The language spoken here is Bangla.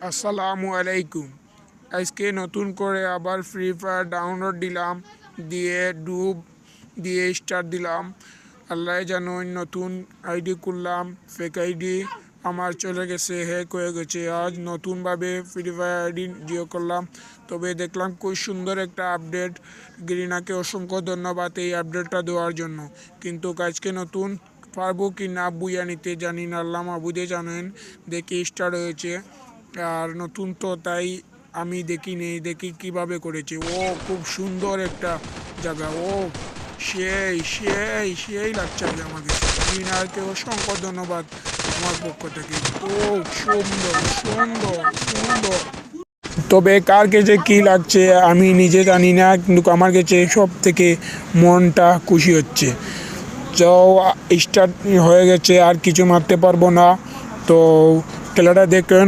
আসসালামু আলাইকুম। আজকে নতুন করে আবার ফ্রি ফায়ার ডাউনলোড দিলাম, দিয়ে ডুব দিয়ে স্টার্ট দিলাম। আল্লাহ জানুন, নতুন আইডি করলাম, ফেক আইডি আমার চলে গেছে, হ্যাক হয়ে গেছে। আজ নতুনভাবে ফ্রি ফায়ার আইডি জিও করলাম, তবে দেখলাম খুব সুন্দর একটা আপডেট। গ্রিনাকে অসংখ্য ধন্যবাদ এই আপডেটটা দেওয়ার জন্য। কিন্তু আজকে নতুন পারবো কি না বুইয়া নিতে জানি না, আল্লাহ মাহবুদে জানেন। দেখি স্টার্ট হয়েছে, আর নতুন তো তাই আমি দেখিনি, দেখি কিভাবে করেছে। ও খুব সুন্দর একটা জায়গা, ও সেই সেই সেই লাগছে আগে আমাকে। মিনারকে অসংখ্য ধন্যবাদ আমার পক্ষ থেকে। খুব সুন্দর সুন্দর সুন্দর। তবে কার কাছে কী লাগছে আমি নিজে জানি না, কিন্তু আমার কাছে সব থেকে মনটা খুশি হচ্ছে। তো স্টার্ট হয়ে গেছে, আর কিছু মারতে পারবো না। তো খেলাটা দেখেন।